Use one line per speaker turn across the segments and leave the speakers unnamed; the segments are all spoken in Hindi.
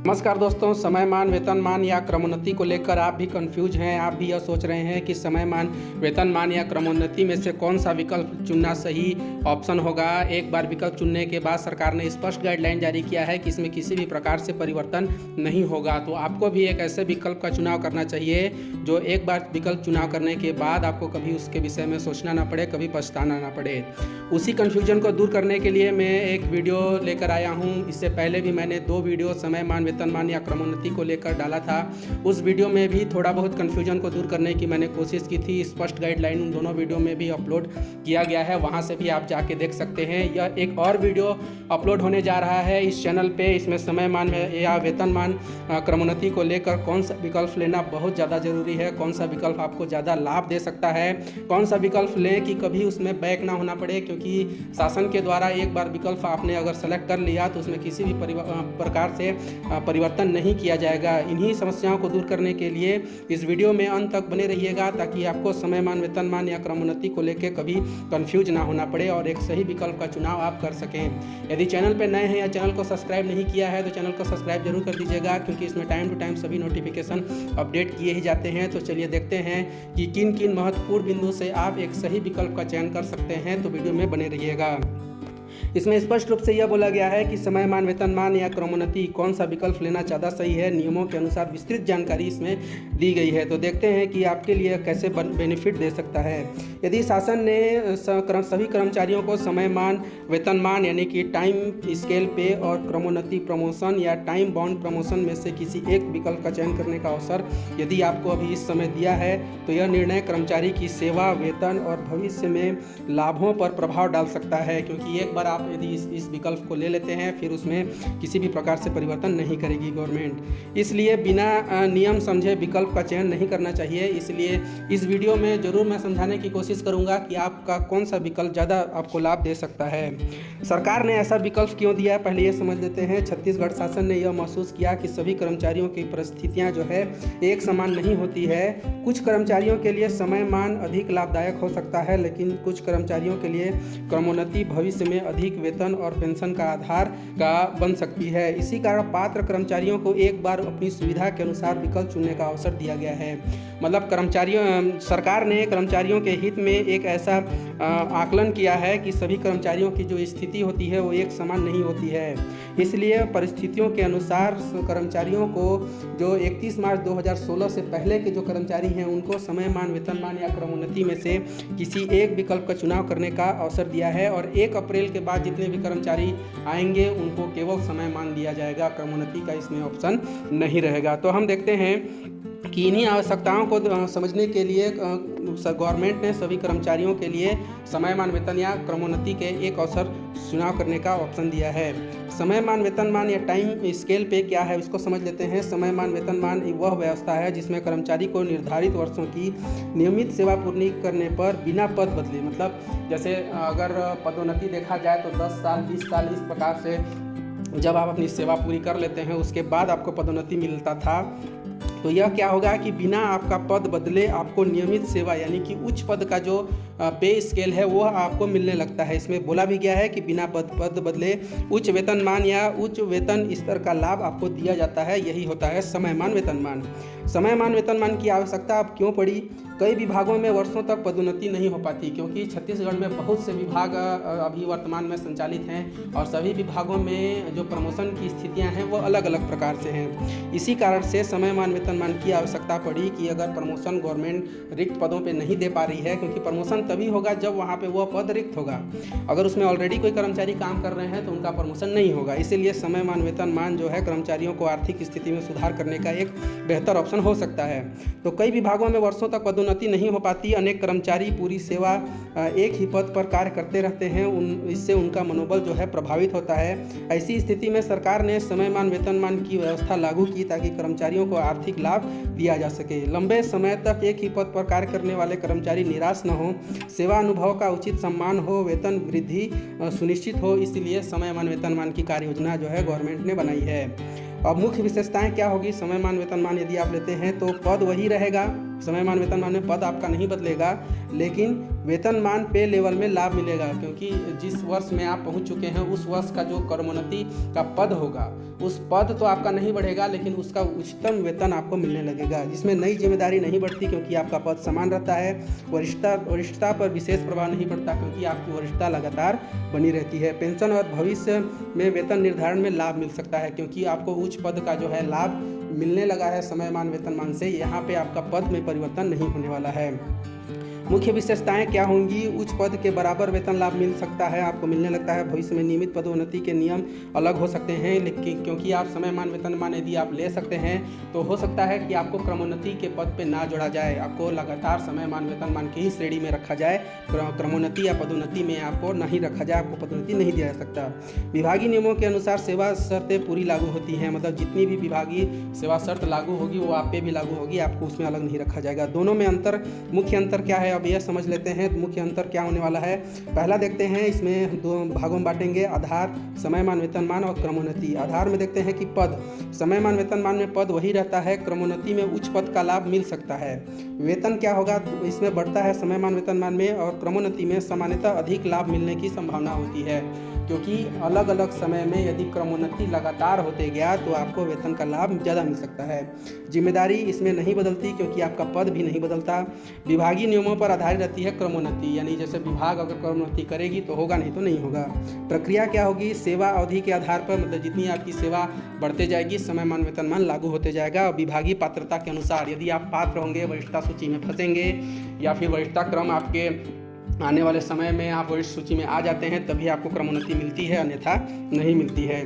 नमस्कार दोस्तों, समयमान वेतनमान या क्रमोन्नति को लेकर आप भी कंफ्यूज हैं। आप भी यह सोच रहे हैं कि समयमान वेतनमान या क्रमोन्नति में से कौन सा विकल्प चुनना सही ऑप्शन होगा। एक बार विकल्प चुनने के बाद सरकार ने स्पष्ट गाइडलाइन जारी किया है कि इसमें किसी भी प्रकार से परिवर्तन नहीं होगा। तो आपको भी एक ऐसे विकल्प का चुनाव करना चाहिए जो एक बार विकल्प चुनाव करने के बाद आपको कभी उसके विषय में सोचना ना पड़े, कभी पछताना ना पड़े। उसी कन्फ्यूजन को दूर करने के लिए मैं एक वीडियो लेकर आया हूँ। इससे पहले भी मैंने 2 वीडियो समयमान वेतनमान या क्रमोन्नति को लेकर डाला था। उस वीडियो में भी थोड़ा बहुत कन्फ्यूजन को दूर करने की मैंने कोशिश की थी। स्पष्ट गाइडलाइन उन दोनों वीडियो में भी अपलोड किया गया है, वहाँ से भी आप जाके देख सकते हैं। यह एक और वीडियो अपलोड होने जा रहा है इस चैनल पे। इसमें समयमान या वेतनमान क्रमोन्नति को लेकर कौन सा विकल्प लेना बहुत ज़्यादा ज़रूरी है, कौन सा विकल्प आपको ज़्यादा लाभ दे सकता है, कौन सा विकल्प लें कि कभी उसमें बैक ना होना पड़े। क्योंकि शासन के द्वारा एक बार विकल्प आपने अगर सेलेक्ट कर लिया तो उसमें किसी भी प्रकार से परिवर्तन नहीं किया जाएगा। इन्हीं समस्याओं को दूर करने के लिए इस वीडियो में अंत तक बने रहिएगा, ताकि आपको समयमान वेतनमान या क्रमोन्नति को लेकर कभी कंफ्यूज ना होना पड़े और एक सही विकल्प का चुनाव आप कर सकें। यदि चैनल पर नए हैं या चैनल को सब्सक्राइब नहीं किया है तो चैनल को सब्सक्राइब जरूर कर दीजिएगा, क्योंकि इसमें टाइम टू टाइम सभी नोटिफिकेशन अपडेट किए ही जाते हैं। तो चलिए देखते हैं कि किन किन महत्वपूर्ण बिंदु से आप एक सही विकल्प का चयन कर सकते हैं। तो वीडियो में बने रहिएगा। इसमें स्पष्ट रूप से यह बोला गया है कि समयमान वेतनमान या क्रमोन्नति कौन सा विकल्प लेना ज़्यादा सही है। नियमों के अनुसार विस्तृत जानकारी इसमें दी गई है। तो देखते हैं कि आपके लिए कैसे बेनिफिट दे सकता है। यदि शासन ने सभी कर्मचारियों को समयमान वेतनमान यानी कि टाइम स्केल पे और क्रमोन्नति प्रमोशन या टाइम बाउंड प्रमोशन में से किसी एक विकल्प का चयन करने का अवसर यदि आपको अभी इस समय दिया है, तो यह निर्णय कर्मचारी की सेवा, वेतन और भविष्य में लाभों पर प्रभाव डाल सकता है। क्योंकि एक बार आप यदि इस विकल्प को ले लेते हैं, फिर उसमें किसी भी प्रकार से परिवर्तन नहीं करेगी गवर्नमेंट। इसलिए बिना नियम समझे विकल्प का चयन नहीं करना चाहिए। इसलिए इस वीडियो में ज़रूर मैं समझाने की कोशिश करूंगा कि आपका कौन सा विकल्प ज़्यादा आपको लाभ दे सकता है। सरकार ने ऐसा विकल्प क्यों दिया है, पहले ये समझ लेते हैं। छत्तीसगढ़ शासन ने यह महसूस किया कि सभी कर्मचारियों की परिस्थितियाँ जो है एक समान नहीं होती है। कुछ कर्मचारियों के लिए समयमान अधिक लाभदायक हो सकता है, लेकिन कुछ कर्मचारियों के लिए क्रमोन्नति भविष्य में अधिक वेतन और पेंशन का आधार का बन सकती है। इसी कारण पात्र कर्मचारियों को एक बार अपनी सुविधा के अनुसार विकल्प चुनने का अवसर दिया गया है। मतलब सरकार ने कर्मचारियों के हित में एक ऐसा आकलन किया है कि सभी कर्मचारियों की जो स्थिति होती है वो एक समान नहीं होती है। इसलिए परिस्थितियों के अनुसार कर्मचारियों को जो 31 मार्च 2016 से पहले के जो कर्मचारी हैं उनको समयमान वेतनमान या क्रमोन्नति में से किसी एक विकल्प का चुनाव करने का अवसर दिया है। और 1 अप्रैल के बाद जितने भी कर्मचारी आएंगे उनको केवल समयमान दिया जाएगा, क्रमोन्नति का इसमें ऑप्शन नहीं रहेगा। तो हम देखते हैं कि इन्हीं आवश्यकताओं को समझने के लिए गवर्नमेंट ने सभी कर्मचारियों के लिए समयमान वेतन या क्रमोन्नति के एक अवसर चुनाव करने का ऑप्शन दिया है। समयमान वेतनमान या टाइम स्केल पे क्या है उसको समझ लेते हैं। समयमान वेतनमान वह व्यवस्था है जिसमें कर्मचारी को निर्धारित वर्षों की नियमित सेवा पूर्ण करने पर बिना पद बदले, मतलब जैसे अगर पदोन्नति देखा जाए तो 10 साल 20 साल इस प्रकार से जब आप अपनी सेवा पूरी कर लेते हैं उसके बाद आपको पदोन्नति मिलता था। तो यह क्या होगा कि बिना आपका पद बदले आपको नियमित सेवा यानी कि उच्च पद का जो पे स्केल है वह आपको मिलने लगता है। इसमें बोला भी गया है कि बिना पद बदले उच्च वेतनमान या उच्च वेतन स्तर का लाभ आपको दिया जाता है। यही होता है समयमान वेतनमान। समयमान वेतनमान की आवश्यकता अब क्यों पड़ी? कई विभागों में वर्षों तक पदोन्नति नहीं हो पाती, क्योंकि छत्तीसगढ़ में बहुत से विभाग अभी वर्तमान में संचालित हैं और सभी विभागों में जो प्रमोशन की स्थितियां हैं वो अलग अलग प्रकार से हैं। इसी कारण से समयमान वेतनमान की आवश्यकता पड़ी कि अगर प्रमोशन गवर्नमेंट रिक्त पदों पे नहीं दे पा रही है, क्योंकि प्रमोशन तभी होगा जब वहाँ पे वह पद रिक्त होगा। अगर उसमें ऑलरेडी कोई कर्मचारी काम कर रहे हैं तो उनका प्रमोशन नहीं होगा। इसीलिए समयमान वेतनमान जो है कर्मचारियों को आर्थिक स्थिति में सुधार करने का एक बेहतर ऑप्शन हो सकता है। तो कई विभागों में वर्षों तक पदोन्नति नहीं हो पाती। अनेक कर्मचारी पूरी सेवा एक ही पद पर कार्य करते रहते हैं, इससे उनका मनोबल जो है प्रभावित होता है। ऐसी स्थिति में सरकार ने समयमान वेतनमान की व्यवस्था लागू की ताकि कर्मचारियों को आर्थिक लाभ दिया जा सके। लंबे समय तक एक ही पद पर कार्य करने वाले कर्मचारी निराश न हो, सेवा अनुभव का उचित सम्मान हो, वेतन वृद्धि सुनिश्चित हो। इसलिए समयमान वेतनमान की कार्य योजना जो है गवर्नमेंट ने बनाई है। अब मुख्य विशेषताएं क्या होगी? समयमान वेतनमान यदि आप लेते हैं तो पद वही रहेगा। समयमान वेतनमान में पद आपका नहीं बदलेगा, लेकिन वेतनमान पे लेवल में लाभ मिलेगा, क्योंकि जिस वर्ष में आप पहुंच चुके हैं उस वर्ष का जो क्रमोन्नति का पद होगा उस पद तो आपका नहीं बढ़ेगा, लेकिन उसका उच्चतम वेतन आपको मिलने लगेगा, जिसमें नई जिम्मेदारी नहीं बढ़ती क्योंकि आपका पद समान रहता है। वरिष्ठता पर विशेष प्रभाव नहीं पड़ता क्योंकि आपकी वरिष्ठता लगातार बनी रहती है। पेंशन और भविष्य में वेतन निर्धारण में लाभ मिल सकता है, क्योंकि आपको उच्च पद का जो है लाभ मिलने लगा है समयमान वेतनमान से। यहाँ पे आपका पद में परिवर्तन नहीं होने वाला है। मुख्य विशेषताएं क्या होंगी? उच्च पद के बराबर वेतन लाभ मिल सकता है, आपको मिलने लगता है। भविष्य में नियमित पदोन्नति के नियम अलग हो सकते हैं, लेकिन क्योंकि आप समयमान वेतनमान यदि आप ले सकते हैं तो हो सकता है कि आपको क्रमोन्नति के पद पे ना जोड़ा जाए, आपको लगातार समयमान वेतनमान की ही श्रेणी में रखा जाए। क्रमोन्नति या पदोन्नति में आपको नहीं रखा जाए, आपको पदोन्नति नहीं दिया जा सकता। विभागीय नियमों के अनुसार सेवा शर्तें पूरी लागू होती हैं, मतलब जितनी भी विभागीय सेवा शर्त लागू होगी वो आप पे भी लागू होगी, आपको उसमें अलग नहीं रखा जाएगा। दोनों में मुख्य अंतर क्या है अब यह समझ लेते हैं। मुख्य अंतर क्या होने वाला है, पहला देखते हैं। इसमें दो भागों में बांटेंगे, आधार, समयमान वेतनमान और क्रमोन्नति। आधार में देखते हैं कि पद, समयमान वेतनमान में पद वही रहता है, क्रमोन्नति में उच्च पद का लाभ मिल सकता है। वेतन क्या होगा, इसमें बढ़ता है समयमान वेतनमान में, और क्रमोन्नति में सामान्यतः अधिक लाभ मिलने की संभावना होती है, क्योंकि अलग अलग समय में यदि क्रमोन्नति लगातार होते गया तो आपको वेतन का लाभ ज़्यादा मिल सकता है। जिम्मेदारी इसमें नहीं बदलती क्योंकि आपका पद भी नहीं बदलता। विभागीय नियमों पर आधारित रहती है क्रमोन्नति, यानी जैसे विभाग अगर क्रमोन्नति करेगी तो होगा, नहीं तो नहीं होगा। प्रक्रिया क्या होगी, सेवा अवधि के आधार पर, मतलब जितनी आपकी सेवा बढ़ते जाएगी समयमान वेतनमान लागू होते जाएगा। और विभागीय पात्रता के अनुसार यदि आप पात्र होंगे, वरिष्ठता सूची में फंसेंगे या फिर वरिष्ठता क्रम आपके आने वाले समय में आप वरिष्ठ सूची में आ जाते हैं तभी आपको क्रमोन्नति मिलती है, अन्यथा नहीं मिलती है।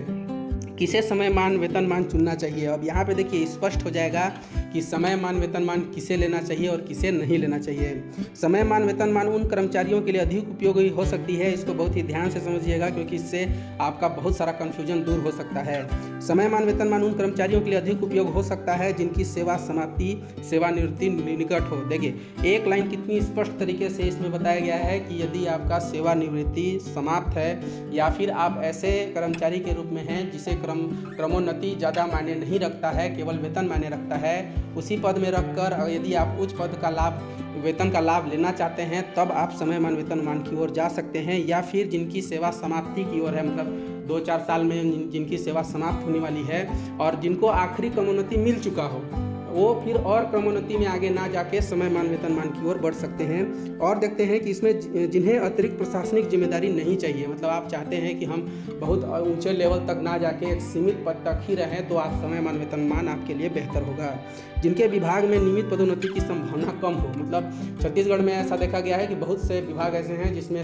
किसे समयमान वेतनमान चुनना चाहिए, अब यहाँ पे देखिए स्पष्ट हो जाएगा कि समयमान वेतनमान किसे लेना चाहिए और किसे नहीं लेना चाहिए। समयमान वेतनमान उन कर्मचारियों के लिए अधिक उपयोगी हो सकती है, इसको बहुत ही ध्यान से समझिएगा क्योंकि इससे आपका बहुत सारा कन्फ्यूजन दूर हो सकता है। समयमान वेतनमान उन कर्मचारियों के लिए अधिक उपयोग हो सकता है जिनकी सेवा समाप्ति, सेवानिवृत्ति निकट हो। देखिए एक लाइन कितनी स्पष्ट तरीके से इसमें बताया गया है कि यदि आपका सेवानिवृत्ति समाप्त है या फिर आप ऐसे कर्मचारी के रूप में हैं जिसे क्रमोन्नति ज़्यादा मायने नहीं रखता है, केवल वेतन मायने रखता है, उसी पद में रखकर यदि आप उच्च पद का लाभ, वेतन का लाभ लेना चाहते हैं तब आप समयमान वेतनमान की ओर जा सकते हैं। या फिर जिनकी सेवा समाप्ति की ओर है, मतलब 2-4 साल में जिनकी सेवा समाप्त होने वाली है और जिनको आखिरी क्रमोन्नति मिल चुका हो, वो फिर और क्रमोन्नति में आगे ना जाके समयमान वेतनमान की ओर बढ़ सकते हैं। और देखते हैं कि इसमें जिन्हें अतिरिक्त प्रशासनिक जिम्मेदारी नहीं चाहिए, मतलब आप चाहते हैं कि हम बहुत ऊंचे लेवल तक ना जाके एक सीमित पद तक ही रहें, तो आप समयमान वेतनमान आपके लिए बेहतर होगा। जिनके विभाग में नियमित पदोन्नति की संभावना कम हो, मतलब छत्तीसगढ़ में ऐसा देखा गया है कि बहुत से विभाग ऐसे हैं जिसमें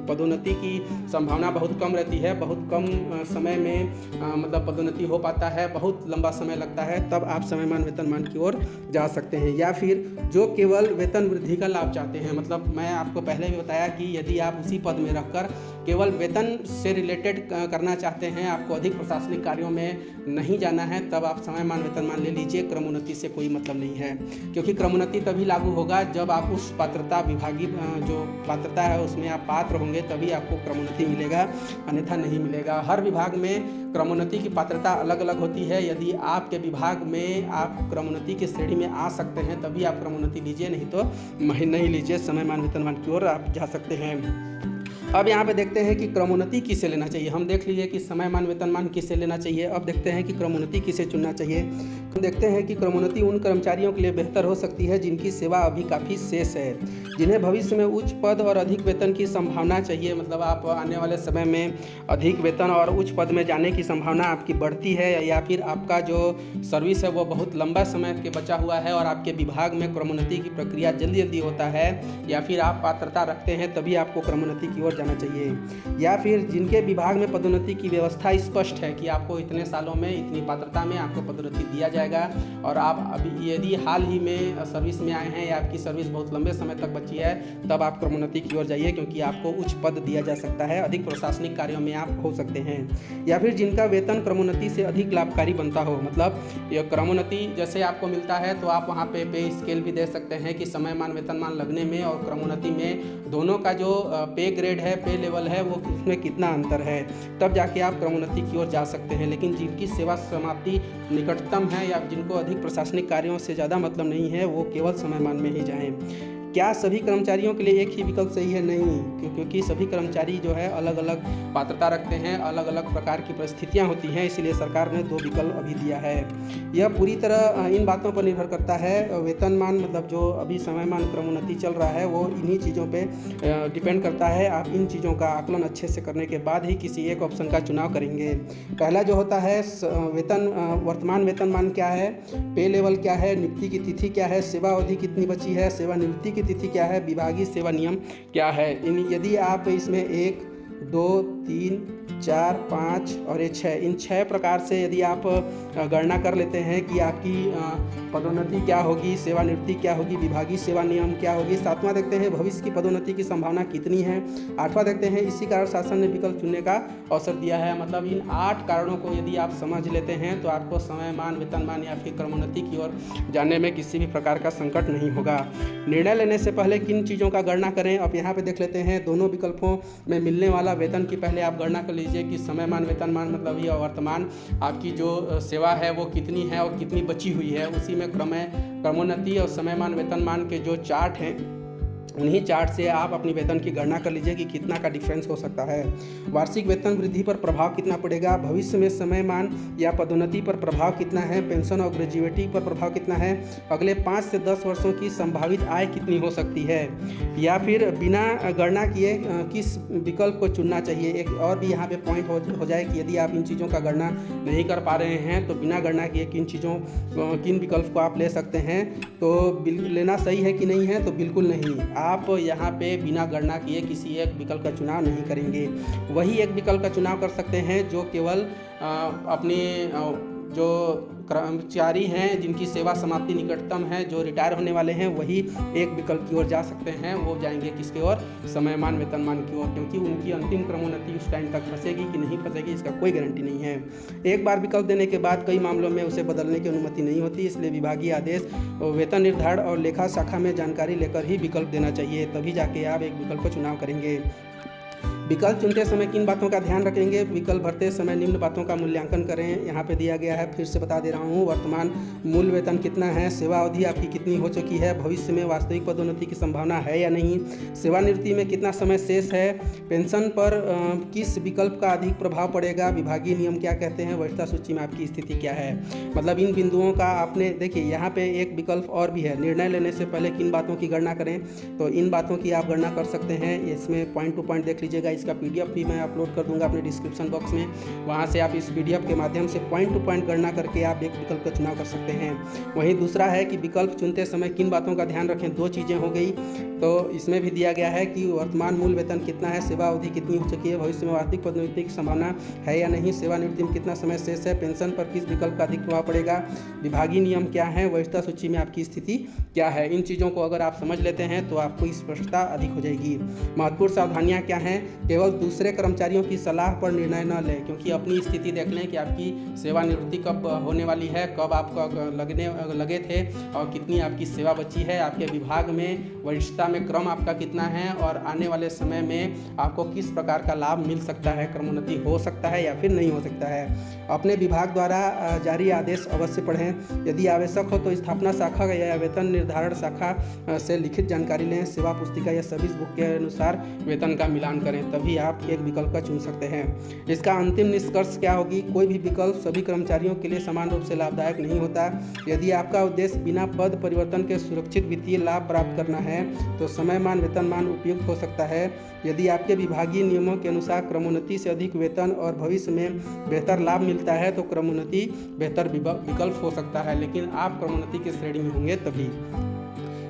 पदोन्नति की संभावना बहुत कम रहती है, बहुत कम समय में मतलब पदोन्नति हो पाता है, बहुत लंबा समय लगता है, तब आप समयमान वेतनमान की ओर जा सकते हैं। या फिर जो केवल वेतन वृद्धि का लाभ चाहते हैं, मतलब मैं आपको पहले भी बताया कि यदि आप उसी पद में रखकर केवल वेतन से रिलेटेड करना चाहते हैं, आपको अधिक प्रशासनिक कार्यों में नहीं जाना है, तब आप समयमान वेतनमान ले लीजिए, क्रमोन्नति से कोई मतलब नहीं है। क्योंकि क्रमोन्नति तभी लागू होगा जब आप उस पात्रता, विभागीय जो पात्रता है उसमें आप पात्र होंगे, तभी आपको क्रमोन्नति मिलेगा, अन्यथा नहीं मिलेगा। हर विभाग में क्रमोन्नति की पात्रता अलग अलग होती है। यदि आपके विभाग में आप क्रमोन्नति की श्रेणी में आ सकते हैं तभी आप क्रमोन्नति लीजिए, नहीं तो नहीं लीजिए, समयमान वेतनमान की ओर आप जा सकते हैं। अब यहाँ पे देखते हैं कि क्रमोन्नति किसे लेना चाहिए। हम देख लीजिए कि समयमान वेतनमान किसे लेना चाहिए, अब देखते हैं कि क्रमोन्नति किसे चुनना चाहिए। हम देखते हैं कि क्रमोन्नति उन कर्मचारियों के लिए बेहतर हो सकती है जिनकी सेवा अभी काफ़ी शेष है, जिन्हें भविष्य में उच्च पद और अधिक वेतन की संभावना चाहिए, मतलब आप आने वाले समय में अधिक वेतन और उच्च पद में जाने की संभावना आपकी बढ़ती है, या फिर आपका जो सर्विस है वो बहुत लंबा समय के बचा हुआ है और आपके विभाग में क्रमोन्नति की प्रक्रिया जल्दी जल्दी होता है, या फिर आप पात्रता रखते हैं तभी आपको क्रमोन्नति की ओर जाना चाहिए। या फिर जिनके विभाग में पदोन्नति की व्यवस्था स्पष्ट है कि आपको इतने सालों में इतनी पात्रता में आपको पदोन्नति दिया जाएगा, और आप अभी यदि हाल ही में सर्विस में आए हैं या आपकी सर्विस बहुत लंबे समय तक बची है, तब आप क्रमोन्नति की ओर जाइए, क्योंकि आपको उच्च पद दिया जा सकता है, अधिक प्रशासनिक कार्यों में आप हो सकते हैं। या फिर जिनका वेतन क्रमोन्नति से अधिक लाभकारी बनता हो, मतलब यह क्रमोन्नति जैसे आपको मिलता है तो आप वहाँ पे स्केल भी दे सकते हैं कि समयमान वेतनमान लगने में और क्रमोन्नति में दोनों का जो पे ग्रेड है, पे लेवल है, वो उसमें कितना अंतर है, तब जाके आप क्रमोन्नति की ओर जा सकते हैं। लेकिन जिनकी सेवा समाप्ति निकटतम है या जिनको अधिक प्रशासनिक कार्यों से ज़्यादा मतलब नहीं है, वो केवल समयमान में ही जाएं। क्या सभी कर्मचारियों के लिए एक ही विकल्प सही है? नहीं, क्योंकि सभी कर्मचारी जो है अलग अलग पात्रता रखते हैं, अलग अलग प्रकार की परिस्थितियां होती हैं, इसलिए सरकार ने 2 विकल्प अभी दिया है। यह पूरी तरह इन बातों पर निर्भर करता है। वेतनमान मतलब जो अभी समयमान क्रमोन्नति चल रहा है वो इन्हीं चीज़ों पे डिपेंड करता है। आप इन चीज़ों का आकलन अच्छे से करने के बाद ही किसी एक ऑप्शन का चुनाव करेंगे। पहला जो होता है वर्तमान वेतनमान क्या है, पे लेवल क्या है, नियुक्ति की तिथि क्या है, सेवा अवधि कितनी बची है, सेवानिवृत्ति की तिथि क्या है, विभागीय सेवा नियम क्या है। यदि आप इसमें 1, 2, 3, 4, 5 और ये 6, इन 6 प्रकार से यदि आप गणना कर लेते हैं कि आपकी पदोन्नति क्या होगी, सेवानिवृत्ति क्या होगी, विभागीय सेवा नियम क्या होगी, 7वां देखते हैं भविष्य की पदोन्नति की संभावना कितनी है, 8वां देखते हैं इसी कारण शासन ने विकल्प चुनने का अवसर दिया है। मतलब इन 8 कारणों को यदि आप समझ लेते हैं तो आपको समयमान, वेतनमान या फिर क्रमोन्नति की ओर जाने में किसी भी प्रकार का संकट नहीं होगा। निर्णय लेने से पहले किन चीज़ों का गणना करें, अब यहाँ पे देख लेते हैं। दोनों विकल्पों में मिलने वाला वेतन की पहले आप गणना कर लीजिए कि समयमान, वेतनमान मतलब ये वर्तमान आपकी जो सेवा है वो कितनी है और कितनी बची हुई है। उसी में क्रमोन्नति और समयमान, वेतनमान के जो चार्ट हैं उन्हीं चार्ट से आप अपनी वेतन की गणना कर लीजिए कि कितना का डिफरेंस हो सकता है। वार्षिक वेतन वृद्धि पर प्रभाव कितना पड़ेगा, भविष्य में समयमान या पदोन्नति पर प्रभाव कितना है, पेंशन और ग्रेजुएटी पर प्रभाव कितना है, अगले 5 से 10 वर्षों की संभावित आय कितनी हो सकती है, या फिर बिना गणना किए किस विकल्प को चुनना चाहिए। एक और भी यहाँ पे पॉइंट हो जाए कि यदि आप इन चीज़ों का गणना नहीं कर पा रहे हैं तो बिना गणना किए किन विकल्प को आप ले सकते हैं, तो लेना सही है कि नहीं है, तो बिल्कुल नहीं। आप यहाँ पे बिना गणना किए किसी एक विकल्प का चुनाव नहीं करेंगे। वही एक विकल्प का चुनाव कर सकते हैं जो केवल अपने जो कर्मचारी हैं जिनकी सेवा समाप्ति निकटतम है, जो रिटायर होने वाले हैं, वही एक विकल्प की ओर जा सकते हैं। वो जाएंगे किसकी ओर, समयमान, वेतनमान की ओर, क्योंकि उनकी अंतिम क्रमोन्नति उस टाइम तक फंसेगी कि नहीं फंसेगी इसका कोई गारंटी नहीं है। एक बार विकल्प देने के बाद कई मामलों में उसे बदलने की अनुमति नहीं होती, इसलिए विभागीय आदेश, वेतन निर्धारण और लेखा शाखा में जानकारी लेकर ही विकल्प देना चाहिए, तभी जाके आप एक विकल्प का चुनाव करेंगे। विकल्प चुनते समय किन बातों का ध्यान रखेंगे, विकल्प भरते समय निम्न बातों का मूल्यांकन करें। यहाँ पे दिया गया है, फिर से बता दे रहा हूँ। वर्तमान मूल वेतन कितना है, सेवा अवधि आपकी कितनी हो चुकी है, भविष्य में वास्तविक पदोन्नति की संभावना है या नहीं, सेवानिवृत्ति में कितना समय शेष है, पेंशन पर किस विकल्प का अधिक प्रभाव पड़ेगा, विभागीय नियम क्या कहते हैं, वरिष्ठता सूची में आपकी स्थिति क्या है। मतलब इन बिंदुओं का आपने देखिए यहाँ पे एक विकल्प और भी है, निर्णय लेने से पहले किन बातों की गणना करें, तो इन बातों की आप गणना कर सकते हैं। इसमें पॉइंट टू पॉइंट देख लीजिएगा। इसका PDF भी मैं अपलोड कर दूंगा अपने डिस्क्रिप्शन बॉक्स में, वहां से आप इस PDF के माध्यम से पॉइंट टू पॉइंट गणना करके आप एक विकल्प का चुनाव कर सकते हैं। वहीं दूसरा है कि विकल्प चुनते समय किन बातों का ध्यान रखें। 2 चीज़ें हो गई, तो इसमें भी दिया गया है कि वर्तमान मूल वेतन कितना है, सेवा अवधि कितनी हो चुकी है, भविष्य में वार्षिक पदोन्नति की संभावना है या नहीं, सेवानिवृत्ति में कितना समय शेष है, पेंशन पर किस विकल्प का अधिक प्रभाव पड़ेगा, विभागीय नियम क्या है, वरिष्ठता सूची में आपकी स्थिति क्या है। इन चीज़ों को अगर आप समझ लेते हैं तो आपको स्पष्टता अधिक हो जाएगी। महत्वपूर्ण सावधानियाँ क्या हैं, केवल दूसरे कर्मचारियों की सलाह पर निर्णय न लें, क्योंकि अपनी स्थिति देख लें कि आपकी सेवानिवृत्ति कब होने वाली है, कब आपका लगे थे और कितनी आपकी सेवा बची है, आपके विभाग में वरिष्ठता में क्रम आपका कितना है और आने वाले समय में आपको किस प्रकार का लाभ मिल सकता है, क्रमोन्नति हो सकता है या फिर नहीं हो सकता है। अपने विभाग द्वारा जारी आदेश अवश्य पढ़ें, यदि आवश्यक हो तो स्थापना शाखा या वेतन निर्धारण शाखा से लिखित जानकारी लें, सेवा पुस्तिका या सर्विस बुक के अनुसार वेतन का मिलान करें, तभी आप एक विकल्प का चुन सकते हैं। इसका अंतिम निष्कर्ष क्या होगी, कोई भी विकल्प सभी कर्मचारियों के लिए समान रूप से लाभदायक नहीं होता। यदि आपका उद्देश्य बिना पद परिवर्तन के सुरक्षित वित्तीय लाभ प्राप्त करना है तो समयमान, वेतनमान उपयुक्त हो सकता है। यदि आपके विभागीय नियमों के अनुसार क्रमोन्नति से अधिक वेतन और भविष्य में बेहतर लाभ मिलता है तो क्रमोन्नति बेहतर विकल्प हो सकता है, लेकिन आप क्रमोन्नति की श्रेणी में होंगे तभी।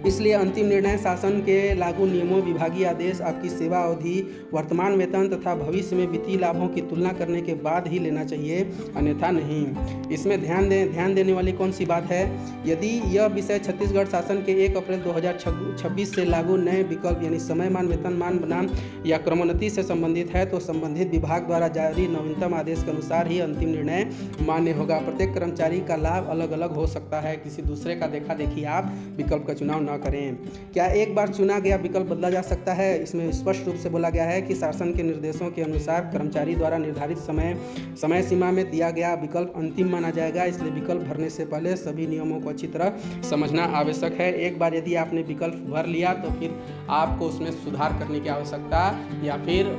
इसलिए अंतिम निर्णय शासन के लागू नियमों, विभागीय आदेश, आपकी सेवा अवधि, वर्तमान वेतन तथा भविष्य में वित्तीय लाभों की तुलना करने के बाद ही लेना चाहिए, अन्यथा नहीं। इसमें ध्यान देने वाली कौन सी बात है, यदि यह विषय छत्तीसगढ़ शासन के 1 अप्रैल 2026 से लागू नए विकल्प यानी समयमान, वेतनमान बनाम या क्रमोन्नति से संबंधित है तो संबंधित विभाग द्वारा जारी नवीनतम आदेश के अनुसार ही अंतिम निर्णय मान्य होगा। प्रत्येक कर्मचारी का लाभ अलग अलग हो सकता है, किसी दूसरे का देखा देखी आप विकल्प का चुनाव न करें। क्या एक बार चुना गया विकल्प बदला जा सकता है? इसमें स्पष्ट रूप से बोला गया है कि शासन के निर्देशों के अनुसार कर्मचारी द्वारा निर्धारित समय सीमा में दिया गया विकल्प अंतिम माना जाएगा, इसलिए विकल्प भरने से पहले सभी नियमों को अच्छी तरह समझना आवश्यक है। एक बार यदि आपने विकल्प भर लिया तो फिर आपको उसमें सुधार करने की आवश्यकता या फिर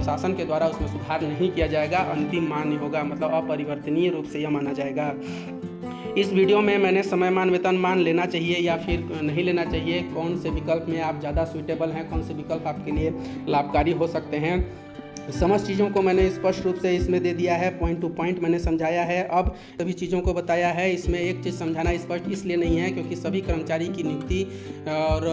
शासन के द्वारा उसमें सुधार नहीं किया जाएगा, अंतिम मान्य होगा, मतलब अपरिवर्तनीय रूप से यह माना जाएगा। इस वीडियो में मैंने समयमान वेतनमान लेना चाहिए या फिर नहीं लेना चाहिए, कौन से विकल्प में आप ज़्यादा सूटेबल हैं, कौन से विकल्प आपके लिए लाभकारी हो सकते हैं, समस्त चीज़ों को मैंने स्पष्ट रूप से इसमें दे दिया है, पॉइंट टू पॉइंट मैंने समझाया है। अब सभी चीज़ों को बताया है। इसमें एक चीज़ समझाना स्पष्ट इसलिए नहीं है क्योंकि सभी कर्मचारी की नियुक्ति और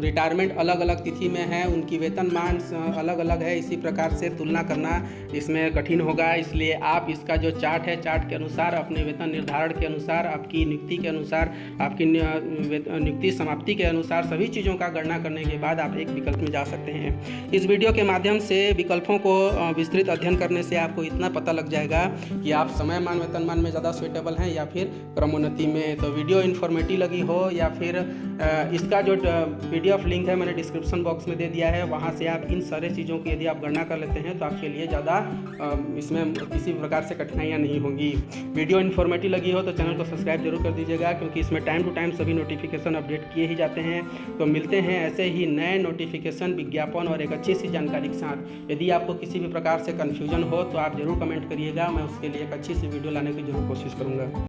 रिटायरमेंट अलग अलग तिथि में है, उनकी वेतनमान अलग अलग है, इसी प्रकार से तुलना करना इसमें कठिन होगा। इसलिए आप इसका जो चार्ट है, चार्ट के अनुसार अपने वेतन निर्धारण के अनुसार, आपकी नियुक्ति के अनुसार, आपकी नियुक्ति समाप्ति के अनुसार सभी चीज़ों का गणना करने के बाद आप एक विकल्प में जा सकते हैं। इस वीडियो के माध्यम से विकल्पों को विस्तृत अध्ययन करने से आपको इतना पता लग जाएगा कि आप समयमान वेतनमान में ज़्यादा सुटेबल हैं या फिर क्रमोन्नति में। तो वीडियो इन्फॉर्मेटिव लगी हो या फिर इसका जो PDF लिंक है मैंने डिस्क्रिप्शन बॉक्स में दे दिया है, वहाँ से आप इन सारे चीज़ों की यदि आप गणना कर लेते हैं तो आपके लिए ज़्यादा इसमें किसी प्रकार से कठिनाइयाँ नहीं होंगी। वीडियो इन्फॉर्मेटिव लगी हो तो चैनल को सब्सक्राइब जरूर कर दीजिएगा क्योंकि इसमें टाइम टू टाइम सभी नोटिफिकेशन अपडेट किए ही जाते हैं। तो मिलते हैं ऐसे ही नए नोटिफिकेशन, विज्ञापन और एक अच्छी सी जानकारी के साथ। यदि आपको किसी भी प्रकार से कन्फ्यूजन हो तो आप ज़रूर कमेंट करिएगा, मैं उसके लिए एक अच्छी सी वीडियो लाने की जरूर कोशिश करूँगा।